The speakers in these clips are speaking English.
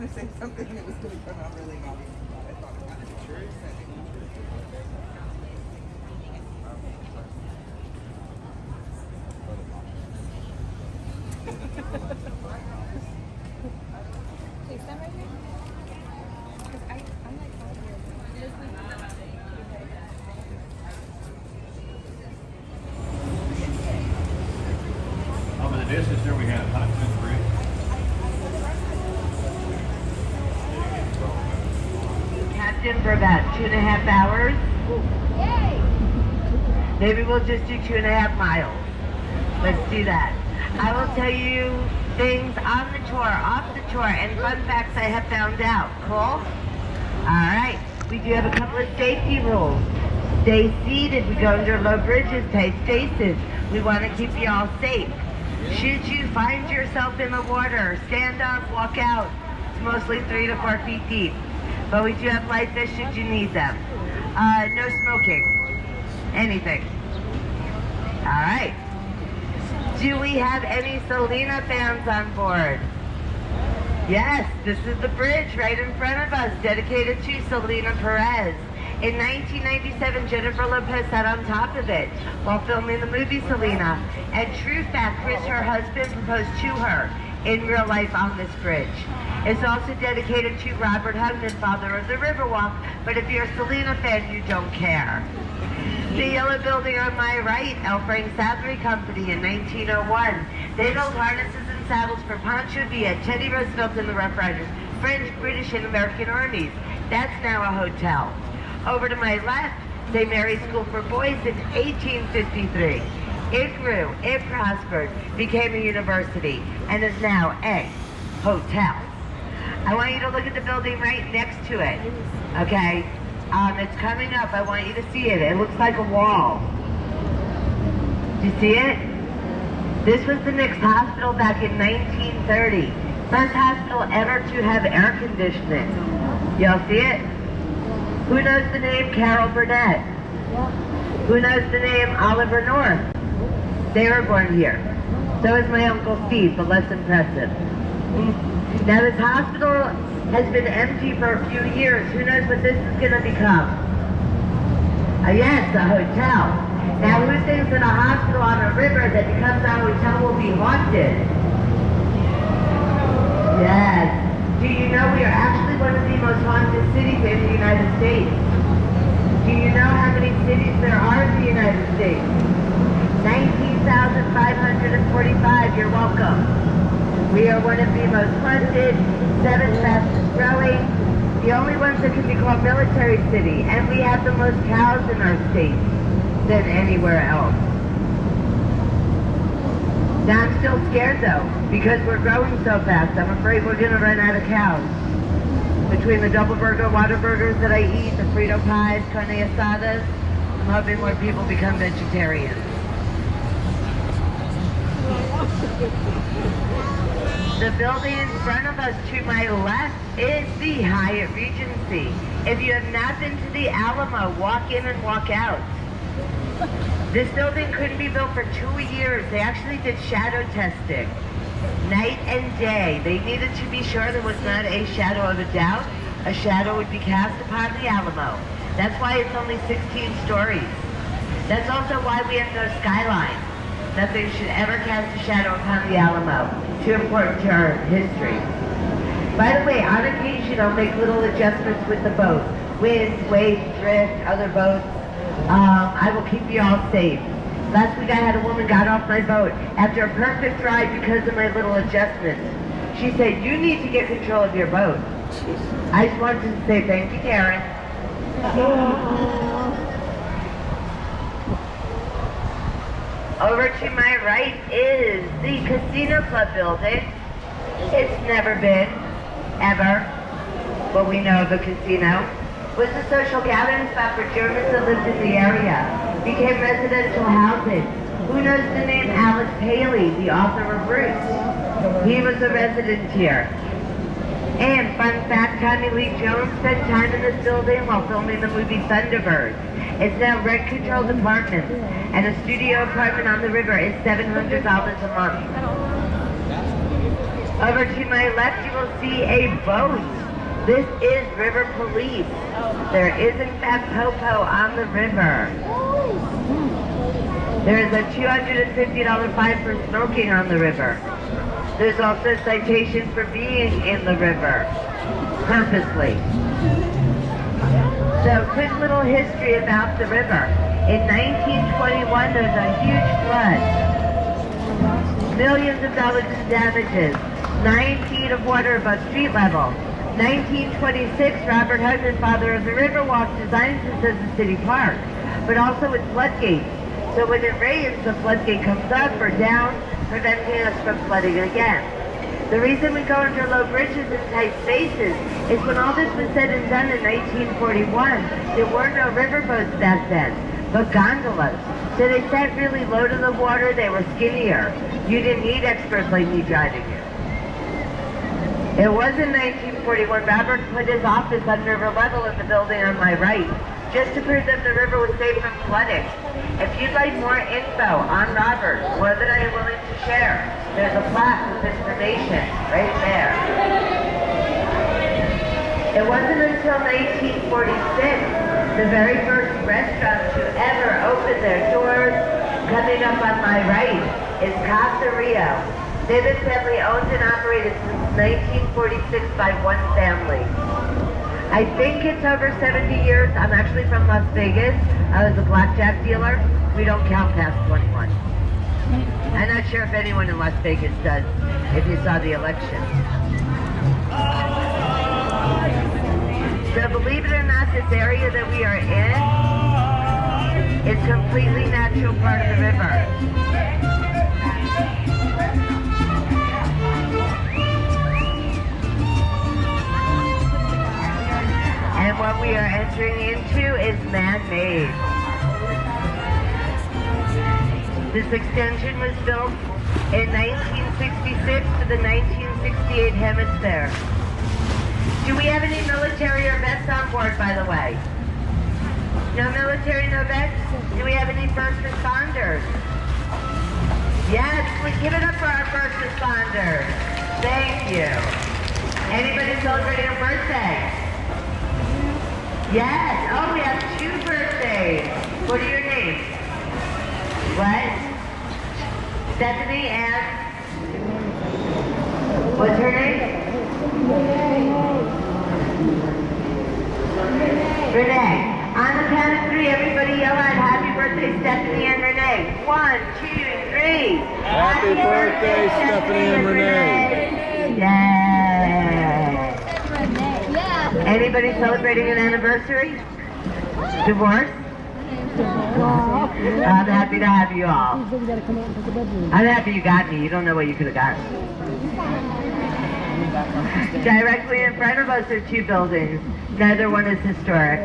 going to say something that was going to come out really naughty. I thought it was true. Taste that right here? Because I like all of Over the distance there we have hot food bridge. Captain for about 2.5 hours. Yay! Maybe we'll just do 2.5 miles. Let's do that. I will tell you things on the tour, off the tour, and fun facts I have found out. Cool? Alright. We do have a couple of safety rules. Stay seated. We go under low bridges, tight spaces. We want to keep you all safe. Should you find yourself in the water, stand up, walk out. It's mostly 3 to 4 feet deep. But we do have life vests should you need them. No smoking. Anything. Alright. Do we have any Selena fans on board? Yes, this is the bridge right in front of us, dedicated to Selena Perez. In 1997, Jennifer Lopez sat on top of it while filming the movie Selena. And true fact, Chris, her husband, proposed to her in real life on this bridge. It's also dedicated to Robert Hugman, father of the Riverwalk, but if you're a Selena fan, you don't care. The yellow building on my right, L. Frank Saddlery Company in 1901. They built harnesses and saddles for Pancho Villa, Teddy Roosevelt and the Rough Riders, French, British, and American armies. That's now a hotel. Over to my left, St. Mary's School for Boys in 1853. It grew, it prospered, became a university, and is now a hotel. I want you to look at the building right next to it, okay? It's coming up. I want you to see it. It looks like a wall. Do you see it? This was the Knicks Hospital back in 1930. First hospital ever to have air conditioning. Y'all see it? Who knows the name Carol Burnett? Who knows the name Oliver North? They were born here. So is my Uncle Steve, but less impressive. Now this hospital has been empty for a few years. Who knows what this is going to become? Yes, a hotel. Now who thinks that a hospital on a river that becomes a hotel will be haunted? Yes. Do you know we are actually one of the most haunted cities in the United States? Do you know how many cities there are in the United States? 19,545. You're welcome. We are one of the most haunted, 7th fastest growing, the only ones that can be called military city, and we have the most cows in our state than anywhere else. Now I'm still scared though, because we're growing so fast. I'm afraid we're gonna run out of cows. Between the double burger, water burgers that I eat, the Frito pies, carne asadas, I'm hoping more people become vegetarians. The building in front of us to my left is the Hyatt Regency. If you have not been to the Alamo, walk in and walk out. This building couldn't be built for 2 years. They actually did shadow testing, night and day. They needed to be sure there was not a shadow of a doubt. A shadow would be cast upon the Alamo. That's why it's only 16 stories. That's also why we have no skyline. Nothing should ever cast a shadow upon the Alamo. Too important to our history. By the way, on occasion I'll make little adjustments with the boat. Wind, waves, drift, other boats. I will keep you all safe. Last week I had a woman got off my boat after a perfect ride because of my little adjustments. She said, you need to get control of your boat. I just wanted to say thank you, Karen. Over to my right is the Casino Club building. It's never been, ever, what we know of a casino. Was a social gathering spot for Germans that lived in the area. Became residential housing. Who knows the name Alex Haley, the author of Roots? He was a resident here. And fun fact, Tommy Lee Jones spent time in this building while filming the movie Thunderbird. It's now rent-controlled apartments, and a studio apartment on the river is $700 a month. Over to my left, you will see a boat. This is river police. There is, in fact, popo on the river. There is a $250 fine for smoking on the river. There's also citations for being in the river, purposely. So, quick little history about the river. In 1921, there was a huge flood. Millions of dollars in damages. 9 feet of water above street level. 1926, Robert Hudson, father of the Riverwalk, designs this as a city park, but also with floodgates. So when it rains, the floodgate comes up or down, preventing us from flooding again. The reason we go under low bridges and tight spaces is when all this was said and done in 1941, there were no riverboats back then, but gondolas. So they sat really low to the water, they were skinnier. You didn't need experts like me driving it. It was in 1941, Robert put his office on river level in the building on my right, just to prove that the river was safe from flooding. If you'd like more info on Robert, more than I am willing to share, there's a plaque with information right there. It wasn't until 1946, the very first restaurant to ever open their doors, coming up on my right, is Casa Rio. They've been family owned and operated since 1946 by one family. I think it's over 70 years. I'm actually from Las Vegas. I was a blackjack dealer. We don't count past 21. I'm not sure if anyone in Las Vegas does, if you saw the election. So believe it or not, this area that we are in is completely natural part of the river. And what we are entering into is man-made. This extension was built in 1966 for the 1968 hemisphere. Do we have any military or vets on board, by the way? No military, no vets? Do we have any first responders? Yes, we give it up for our first responders. Thank you. Anybody celebrating a birthday? Yes. Oh, we have 2 birthdays. What are your names? What? Stephanie and? What's her name? Renee. On the count of 3, everybody yell out happy birthday, Stephanie and Renee. 1, 2, 3. Happy birthday, Stephanie and Renee. Yay. Anybody celebrating an anniversary? Divorce? I'm happy to have you all. I'm happy you got me. You don't know what you could have gotten. Directly in front of us are 2 buildings. Neither one is historic.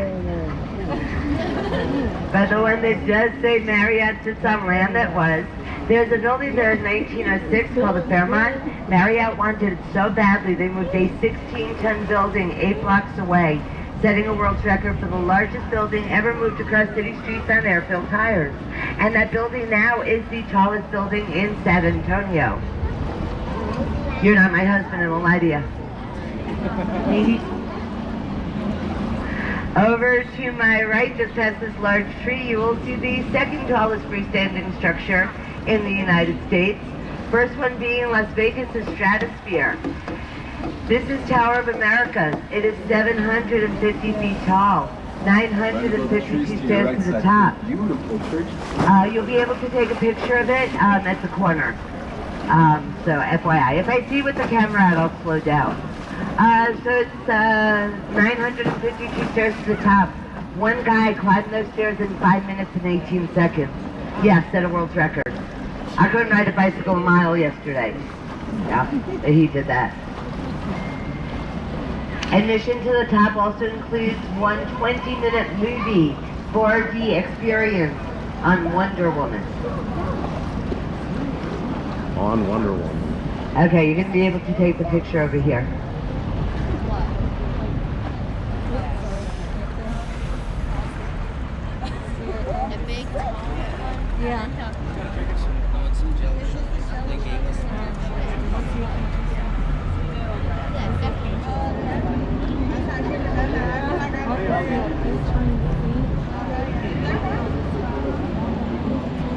But the one that does say Marriott sits on land that was. There's a building there in 1906 called the Fairmont. Marriott wanted it so badly they moved a 16-ton building 8 blocks away, setting a world record for the largest building ever moved across city streets on air-filled tires. And that building now is the tallest building in San Antonio. You're not my husband, I won't lie to you. Over to my right, just past this large tree, you will see the second tallest freestanding structure in the United States. First one being in Las Vegas, the Stratosphere. This is Tower of America. It is 750 feet tall. 950 feet stairs to the top. You'll be able to take a picture of it at the corner. So FYI, if I see with the camera out, I'll slow down. So it's 952 stairs to the top. One guy climbed those stairs in 5 minutes and 18 seconds. Yes, set a world record. I couldn't ride a bicycle a mile yesterday. Yeah, he did that. Admission to the top also includes one 20-minute movie 4D experience on Wonder Woman. On Wonder Woman. Okay, you're going to be able to take the picture over here.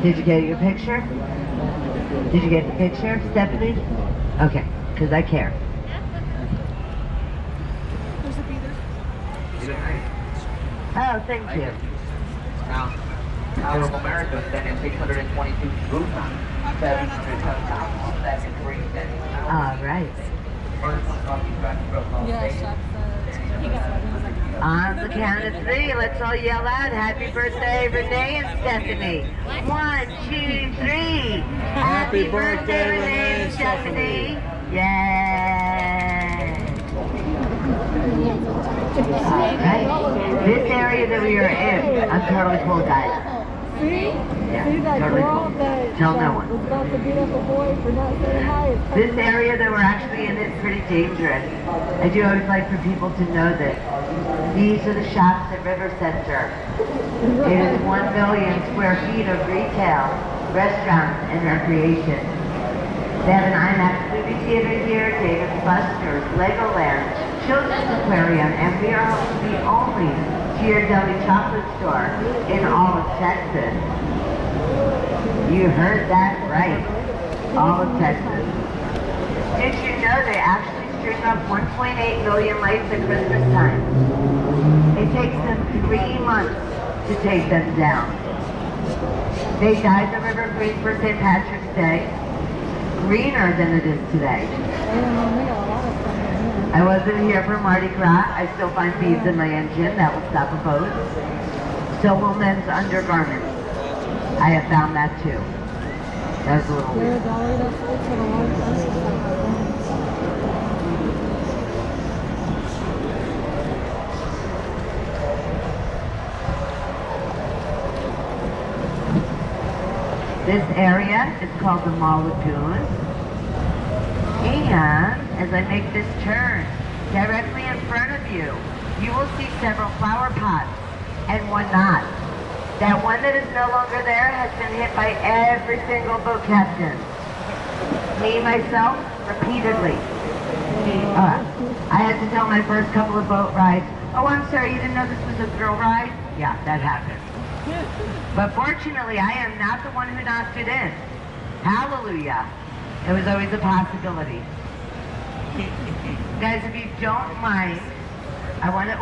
Did you get your picture? Did you get the picture, Stephanie? Okay, because I care. There's a beater. Oh, thank you. Now, Power of America spending 622 room time, 700 touchdowns, that's a great spending. All right. Yeah, Shaq said he got one. He was like, On the count of three, let's all yell out, happy birthday, Renee and Stephanie. 1, 2, 3. Happy birthday, Renee and Stephanie. Yay. Alright, this area that we are in, I'm totally cool, guys. Yeah, totally cool. Tell no one. was about to beat up a boy for not saying hi. This area that we're actually in is pretty dangerous. I do always like for people to know that these are the shops at River Center. It is 1 million square feet of retail, restaurants, and recreation. They have an IMAX movie theater here, David & Buster's, Legoland, Children's Aquarium, and we are home to the only Ghirardelli chocolate store in all of Texas. You heard that right. All of Texas. Did you know they actually string up 1.8 million lights at Christmas time? It takes them 3 months to take them down. They dyed the river green for St. Patrick's Day. Greener than it is today. I wasn't here for Mardi Gras. I still find beads in my engine. That will stop a boat. So will men's undergarments. I have found that too. That's a little weird. This area is called the Mall Lagoon. And as I make this turn, directly in front of you, you will see several flower pots and one not. That one that is no longer there has been hit by every single boat captain. Me, myself, repeatedly. I had to tell my first couple of boat rides, oh, I'm sorry, you didn't know this was a girl ride? Yeah, that happened. But fortunately, I am not the one who knocked it in. Hallelujah. It was always a possibility. Guys, if you don't mind, I want to,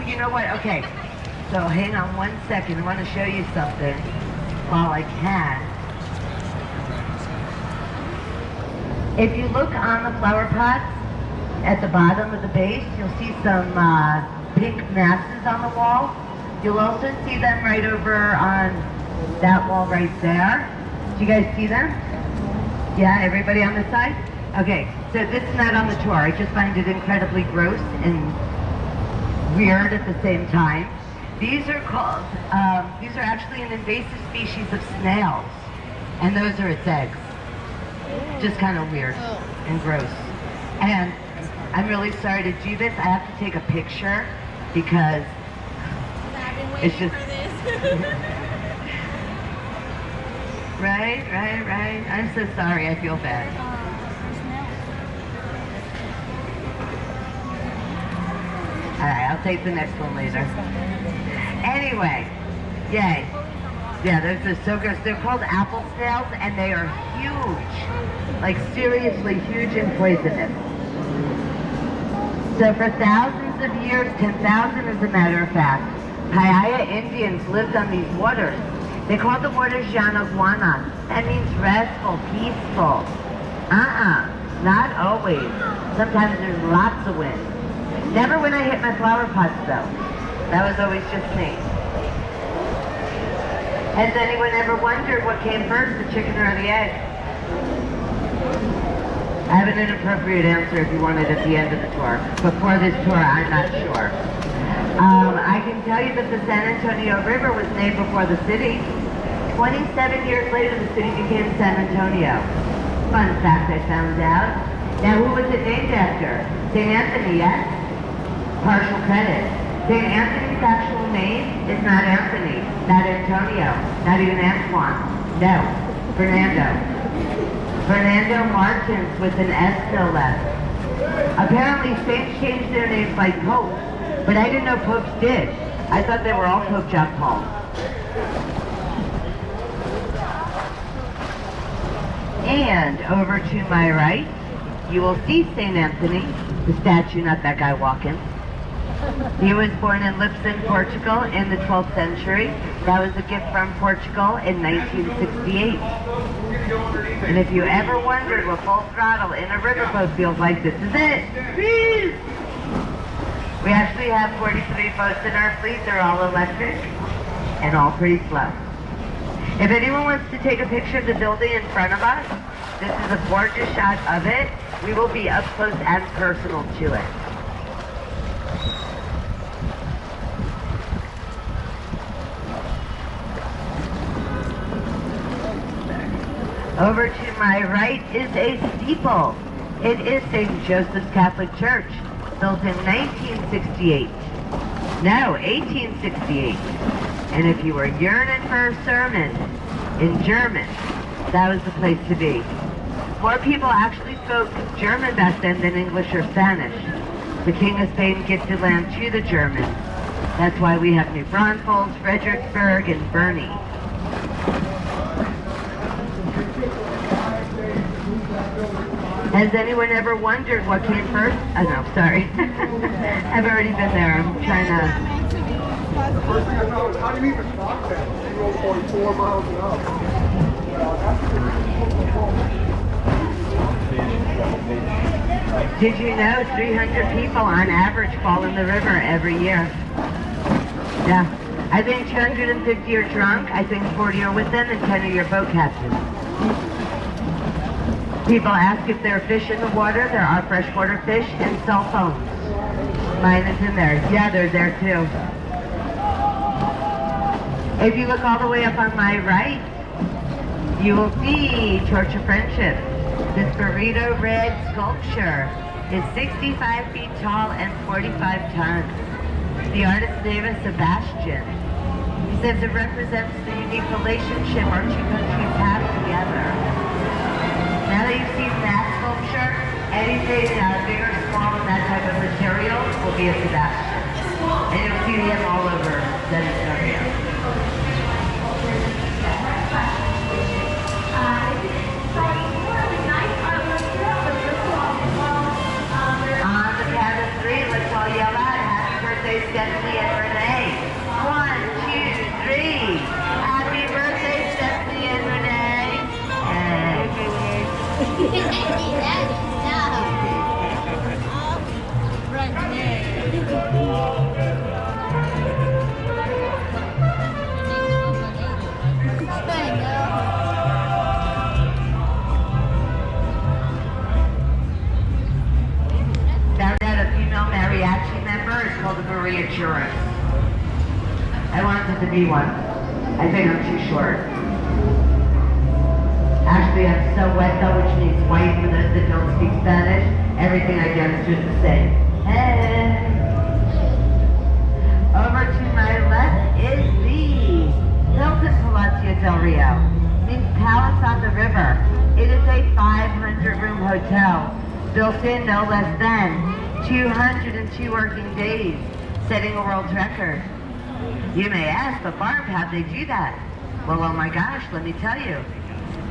you know what? Okay, so hang on 1 second. I want to show you something while I can. If you look on the flower pots at the bottom of the base, you'll see some pink masses on the wall. You'll also see them right over on that wall right there. Do you guys see them? Yeah, everybody on this side? Okay, so this is not on the tour. I just find it incredibly gross and weird at the same time. These are called, these are actually an invasive species of snails. And those are its eggs. Just kind of weird and gross. And I'm really sorry to do this. I have to take a picture because it's just... Right. I'm so sorry. I feel bad. Alright, I'll take the next one later. Anyway, yay. Yeah, those are so gross. They're called apple snails, and they are huge. Like, seriously huge and poisonous. So for thousands of years, 10,000 as a matter of fact, Payaya Indians lived on these waters. They called the waters Yanaguana. That means restful, peaceful. Not always. Sometimes there's lots of wind. Never when I hit my flower pots though. That was always just me. Has anyone ever wondered what came first, the chicken or the egg? I have an inappropriate answer if you want it at the end of the tour. But for this tour, I'm not sure. I can tell you that the San Antonio River was named before the city. 27 years later, the city became San Antonio. Fun fact I found out. Now, who was it named after? St. Anthony, yes? Partial credit. St. Anthony's actual name is not Anthony, not Antonio, not even Antoine. No, Fernando. Fernando Martins with an S no less. Apparently, saints changed their names like popes, but I didn't know popes did. I thought they were all Pope John Paul. And over to my right, you will see St. Anthony, the statue, not that guy walking. He was born in Lisbon, Portugal in the 12th century. That was a gift from Portugal in 1968. And if you ever wondered what full throttle in a riverboat feels like, this is it. Whee! We actually have 43 boats in our fleet. They're all electric and all pretty slow. If anyone wants to take a picture of the building in front of us, this is a gorgeous shot of it. We will be up close and personal to it. Over to my right is a steeple. It is St. Joseph's Catholic Church, built in 1968. No, 1868. And if you were yearning for a sermon in German, that was the place to be. More people actually spoke German back then than English or Spanish. The King of Spain gifted land to the Germans. That's why we have New Braunfels, Fredericksburg, and Burney. Has anyone ever wondered what came first? Oh no, sorry. I've already been there. I'm trying to... The first thing I thought was, how do you even stop that? 0.4 miles an hour. Did you know 300 people on average fall in the river every year? Yeah. I think 250 are drunk, I think 40 are with them, and 10 are your boat captains. People ask if there are fish in the water. There are freshwater fish and cell phones. Mine is in there. Yeah, they're there too. If you look all the way up on my right, you will see Torch of Friendship. This burrito red sculpture is 65 feet tall and 45 tons. The artist's name is Sebastian. He says it represents the unique relationship our two countries have together. Now that you've seen that sculpture, anything big or small in that type of material will be a Sebastian. And you'll see him all over San Antonio. On the count of three, let's all yell out, happy birthday, Stephanie and Renee. 1, 2, 3. Happy birthday, Stephanie and Renee. Found out a female mariachi member is called a Maria Churros. I wanted to be one. I think I'm too short. Actually, I'm so wet though, which means white for those that don't speak Spanish. Everything I do is just the same. Hey. Over to my left is the Hilton Palacio del Rio. Means palace on the river. It is a 500-room hotel, built in no less than 202 working days, setting a world record. You may ask, but Barb, how'd they do that? Well, oh my gosh, let me tell you.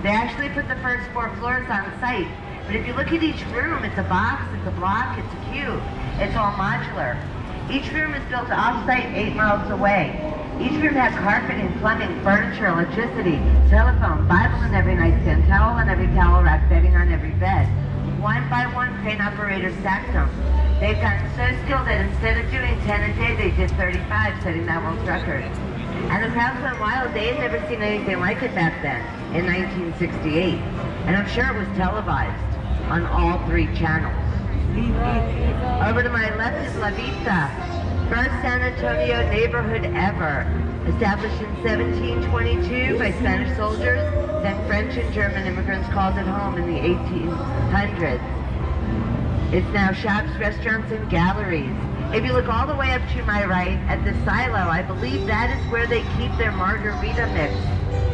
They actually put the first 4 floors on site. But if you look at each room, it's a box, it's a block, it's a cube. It's all modular. Each room is built off-site 8 miles away. Each room has carpeting, plumbing, furniture, electricity, telephone, Bible in every nightstand, towel on every towel rack, bedding on every bed. One by one, crane operators stacked them. They've gotten so skilled that instead of doing 10 a day, they did 35, setting that world record. And the crowds went wild. They had never seen anything like it back then, in 1968. And I'm sure it was televised on all 3 channels. Over to my left is La Vista, first San Antonio neighborhood ever. Established in 1722 by Spanish soldiers, then French and German immigrants called it home in the 1800s. It's now shops, restaurants, and galleries. If you look all the way up to my right at the silo, I believe that is where they keep their margarita mix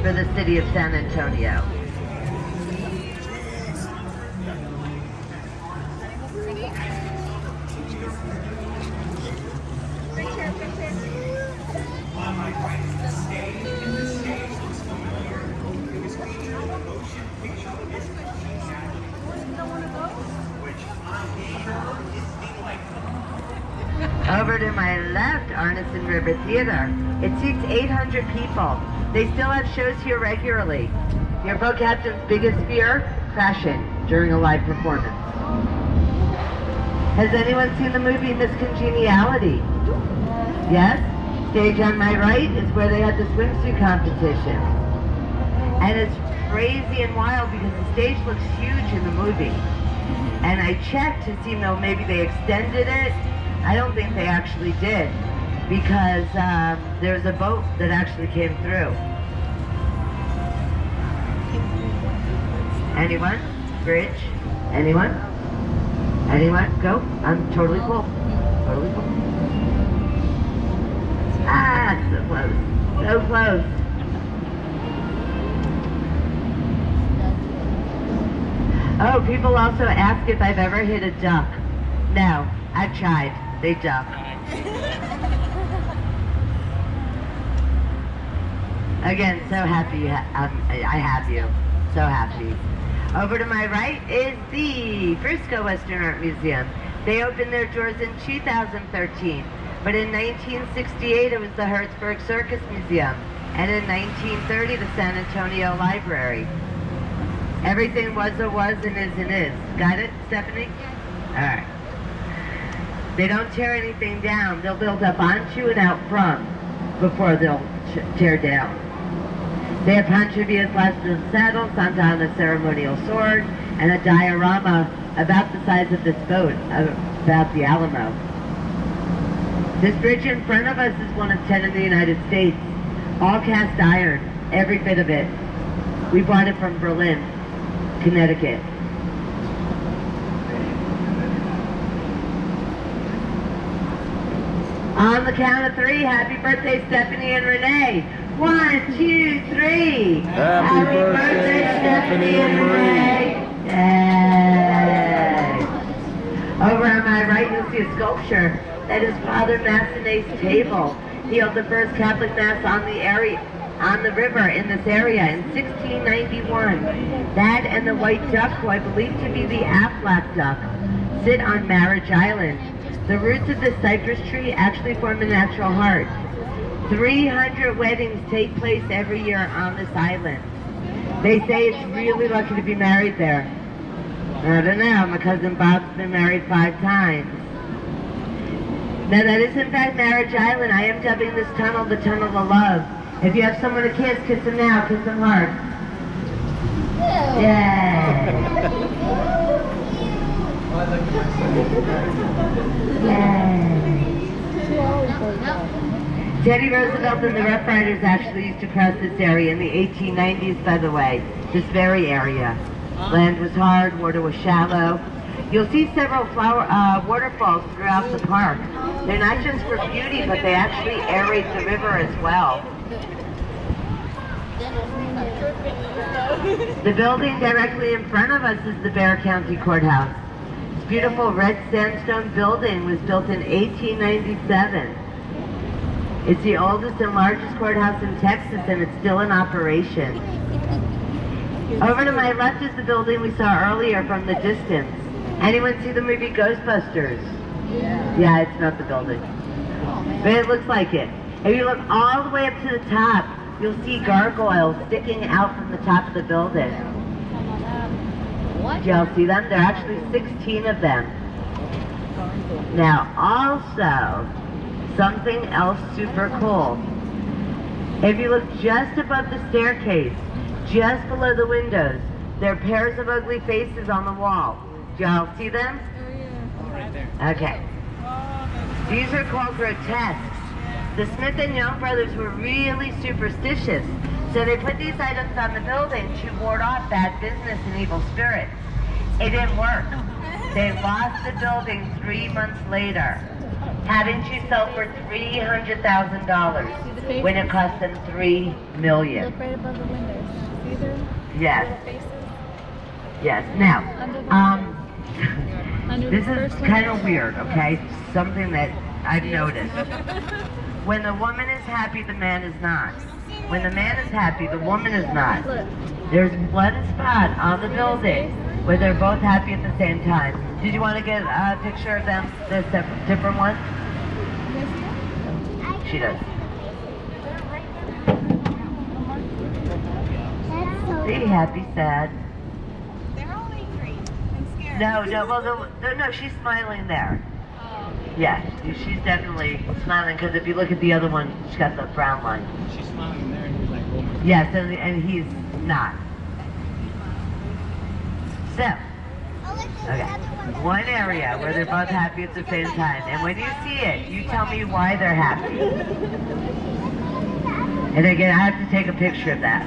for the city of San Antonio. left, Arneson River Theater. It seats 800 people. They still have shows here regularly. Your boat captain's biggest fear? Crashing during a live performance. Has anyone seen the movie Miss Congeniality? Yes? Stage on my right is where they had the swimsuit competition. And it's crazy and wild because the stage looks huge in the movie. And I checked to see, maybe they extended it. I don't think they actually did, because there's a boat that actually came through. Anyone? Bridge? Anyone? Anyone? Go. I'm totally full. Totally full. Ah, so close. So close. Oh, people also ask if I've ever hit a duck. No, I've tried. They duck. Again, so happy I have you. So happy. Over to my right is the Frisco Western Art Museum. They opened their doors in 2013, but in 1968 it was the Hertzberg Circus Museum, and in 1930 the San Antonio Library. Everything was and is. Got it, Stephanie? All right. They don't tear anything down. They'll build up onto and out from before they'll tear down. They have Pancho Villa's last known saddle, Santa Anna's ceremonial sword, and a diorama about the size of this boat, about the Alamo. This bridge in front of us is one of 10 in the United States. All cast iron, every bit of it. We bought it from Berlin, Connecticut. On the count of three, happy birthday, Stephanie and Renee. 1, 2, 3. Happy birthday, Stephanie and Renee. Yay. Over on my right, you'll see a sculpture. That is Father Massenet's table. He held the first Catholic Mass on the river in this area in 1691. That and the white duck, who I believe to be the Aflac duck, sit on Marriage Island. The roots of this cypress tree actually form a natural heart. 300 weddings take place every year on this island. They say it's really lucky to be married there. I don't know, my cousin Bob's been married 5 times. Now that is in fact Marriage Island. I am dubbing this tunnel the Tunnel of Love. If you have someone to kiss, kiss them now, kiss them hard. Yay! Teddy Roosevelt and the Rough Riders actually used to cross this area in the 1890s, by the way. This very area. Land was hard, water was shallow. You'll see several waterfalls throughout the park. They're not just for beauty, but they actually aerate the river as well. The building directly in front of us is the Bexar County Courthouse. This beautiful red sandstone building was built in 1897. It's the oldest and largest courthouse in Texas, and it's still in operation. Over to my left is the building we saw earlier from the distance. Anyone see the movie Ghostbusters? Yeah, it's not the building. But it looks like it. If you look all the way up to the top, you'll see gargoyles sticking out from the top of the building. Do y'all see them? There are actually 16 of them. Now, also, something else super cool. If you look just above the staircase, just below the windows, there are pairs of ugly faces on the wall. Do y'all see them? Right there. Okay. These are called grotesques. The Smith and Young brothers were really superstitious, so they put these items on the building to ward off bad business and evil spirits. It didn't work. They lost the building 3 months later, having to sell for $300,000 when it cost them $3 million. Look right above the windows. See them? Yes. Faces? Yes. Now, Under this the is first kind of window. weird, okay? Something that I've noticed. When the woman is happy, the man is not. When the man is happy, the woman is not. There's one spot on the building where they're both happy at the same time. Did you want to get a picture of them, the different ones? She does. See, happy, sad. They're all angry and scared. No, she's smiling there. Yeah, she's definitely smiling because if you look at the other one, she's got the brown line. She's smiling there and he's like, oh my. Yes, and he's not. So, okay, one area where they're both happy at the same time. And when you see it, you tell me why they're happy. And again, I have to take a picture of that.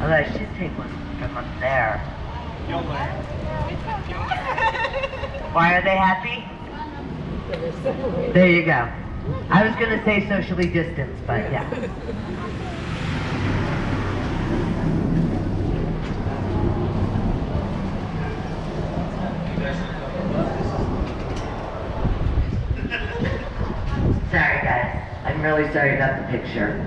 Although I should take one from up there. Why are they happy? There you go. I was going to say socially distanced, but yeah. Sorry guys, I'm really sorry about the picture.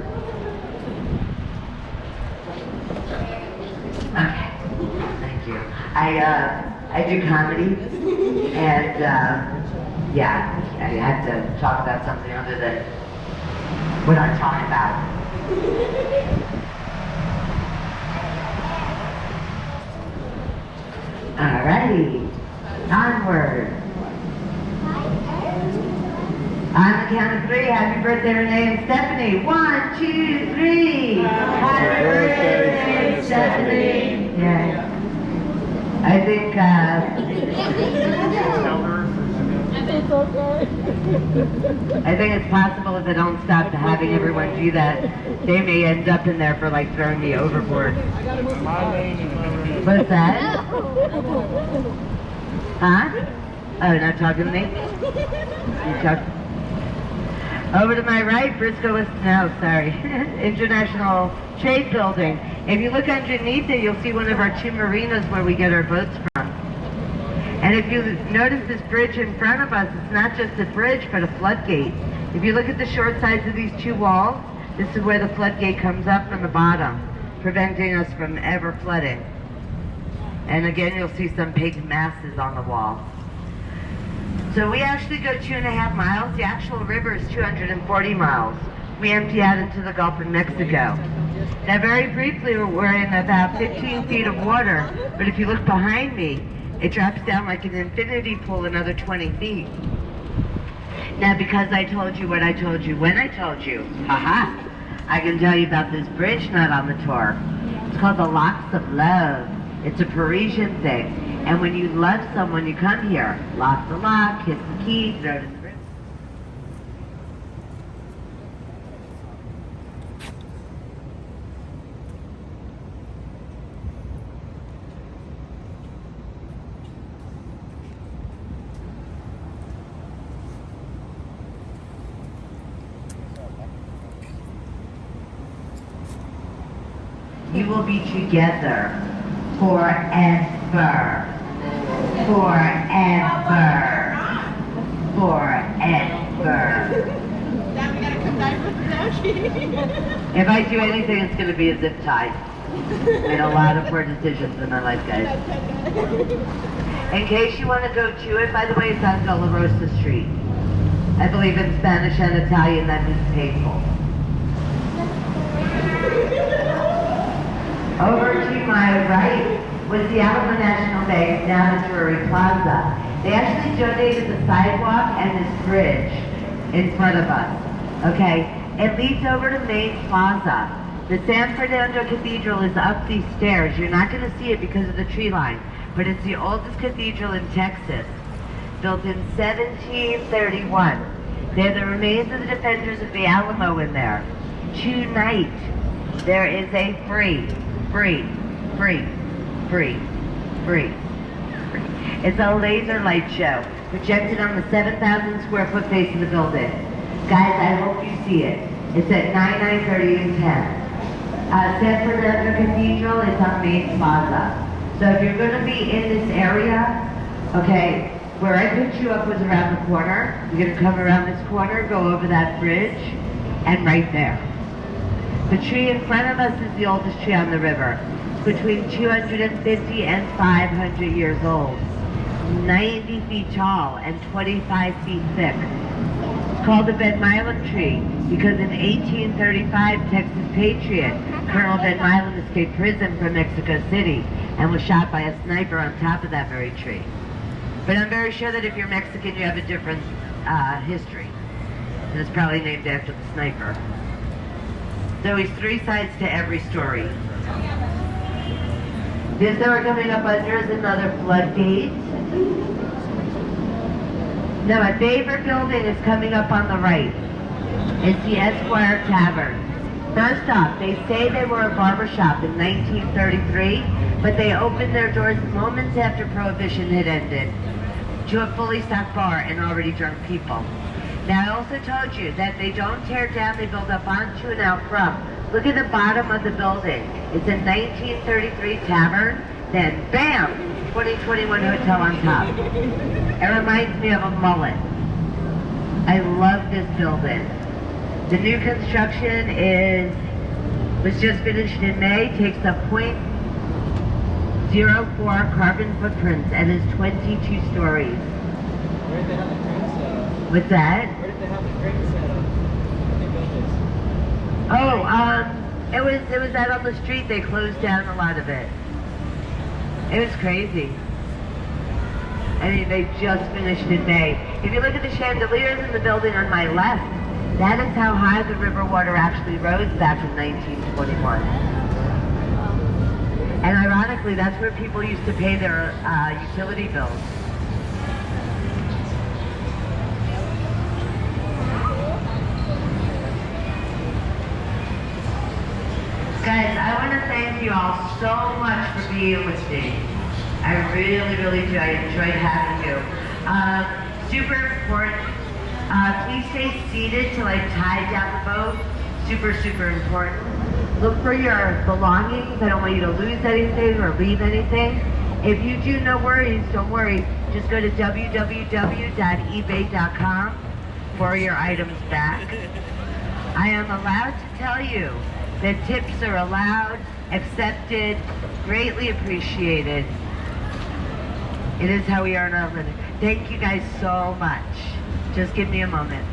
Okay, thank you. I do comedy, and yeah, I have to talk about something other than what I talk about. Alrighty, onward. On the count of three, happy birthday Renee and Stephanie. 1, 2, 3. Happy birthday, Stephanie. Yeah. I think, I think it's possible if they don't stop having everyone do that, they may end up in there for like throwing me overboard. What's that? Huh? Oh, not talking to me? You talk? Over to my right, Briscoe is, no, sorry, International Trade Building. If you look underneath it, you'll see one of our two marinas where we get our boats from. And if you notice this bridge in front of us, it's not just a bridge, but a floodgate. If you look at the short sides of these two walls, this is where the floodgate comes up from the bottom, preventing us from ever flooding. And again, you'll see some big masses on the wall. So we actually go 2.5 miles. The actual river is 240 miles. We empty out into the Gulf of Mexico. Now very briefly, we're in about 15 feet of water, but if you look behind me, it drops down like an infinity pool another 20 feet. Now because I told you what I told you when I told you, haha, I can tell you about this bridge not on the tour. It's called the Locks of Love. It's a Parisian thing. And when you love someone, you come here. Lock the lock, kiss the key, throw to the river. You will be together forever. Forever. Forever. Now we gotta come back with the If I do anything, it's going to be a zip tie. Made a lot of poor decisions in my life, guys. In case you want to go to it, by the way, it's on Dolorosa Street. I believe in Spanish and Italian that means painful. Over to my right was the Alamo National Bank, now the Drury Plaza. They actually donated the sidewalk and this bridge in front of us, okay? It leads over to Main Plaza. The San Fernando Cathedral is up these stairs. You're not going to see it because of the tree line, but it's the oldest cathedral in Texas, built in 1731. They're the remains of the defenders of the Alamo in there. Tonight, there is a free. It's a laser light show projected on the 7,000 square foot face of the building. Guys, I hope you see it. It's at 9, 9:30, and 10. San Fernando Cathedral is on Main Plaza. So if you're going to be in this area, okay, where I picked you up was around the corner. You're going to come around this corner, go over that bridge, and right there. The tree in front of us is the oldest tree on the river. It's between 250 and 500 years old. 90 feet tall and 25 feet thick. It's called the Ben Milam tree because in 1835, Texas patriot Colonel Ben Milam escaped prison from Mexico City and was shot by a sniper on top of that very tree. But I'm very sure that if you're Mexican, you have a different history. And it's probably named after the sniper. So there's three sides to every story. This that we're coming up under is another floodgate. Now my favorite building is coming up on the right. It's the Esquire Tavern. First off, they say they were a barbershop in 1933, but they opened their doors moments after Prohibition had ended to a fully stocked bar and already drunk people. Now I also told you that they don't tear down, they build up onto and out from. Look at the bottom of the building. It's a 1933 tavern, then bam, 2021 hotel on top. It reminds me of a mullet. I love this building. The new construction was just finished in May, takes a 0.04 carbon footprints and is 22 stories. Where did they have the drink set up? What's that? Where did they have the drink set up? Where did they build this? It was out on the street. They closed down a lot of it. It was crazy. I mean, they just finished in May. If you look at the chandeliers in the building on my left, that is how high the river water actually rose back in 1921. And ironically, that's where people used to pay their utility bills. Guys, I want to thank you all so much for being with me. I really, really do. I enjoyed having you. Super important. Please stay seated till I tie down the boat. Super, super important. Look for your belongings. I don't want you to lose anything or leave anything. If you do, no worries, don't worry. Just go to www.ebay.com for your items back. I am allowed to tell you that tips are allowed, accepted, greatly appreciated. It is how we earn our living. Thank you guys so much. Just give me a moment.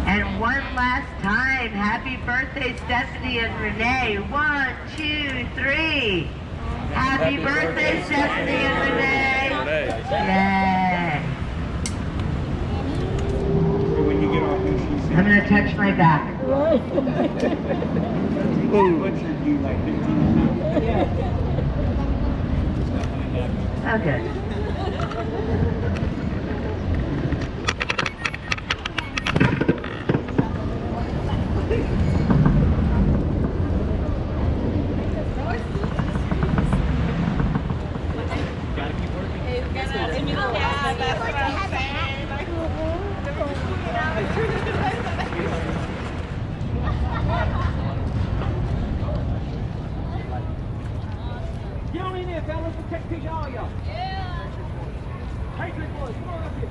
And one last time, happy birthday, Stephanie and Renee. 1, 2, 3. Happy birthday, Stephanie and Renee. Yay. When you get off, I'm gonna touch my back. butchered you like 15 Okay. Get on in there, fellas. We'll take a picture of all y'all. Yeah. Hey, big boys, come on up here.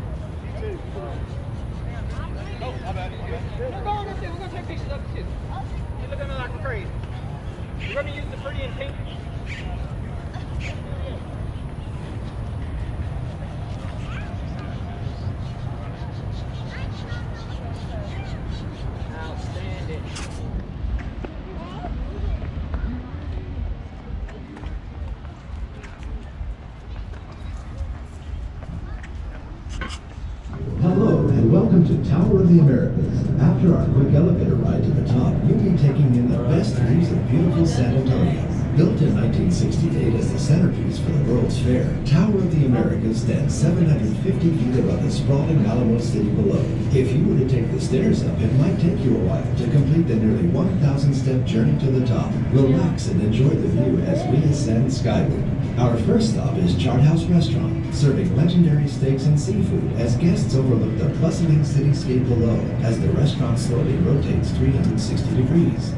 Oh, my bad. We're going up there. We're going to take pictures of the kids. You're looking at me like we're crazy. We're going to use the pretty and pink. Outstanding. Hello and welcome to Tower of the Americas. After our quick elevator ride to the top, you'll be taking in the best views of beautiful San Antonio. Built in 1968 as the centerpiece for the World's Fair, Tower of the Americas stands 750 feet above the sprawling Alamo city below. If you were to take the stairs up, it might take you a while to complete the nearly 1,000-step journey to the top. Relax and enjoy the view as we ascend skyward. Our first stop is Chart House Restaurant, serving legendary steaks and seafood as guests overlook the bustling cityscape below as the restaurant slowly rotates 360 degrees.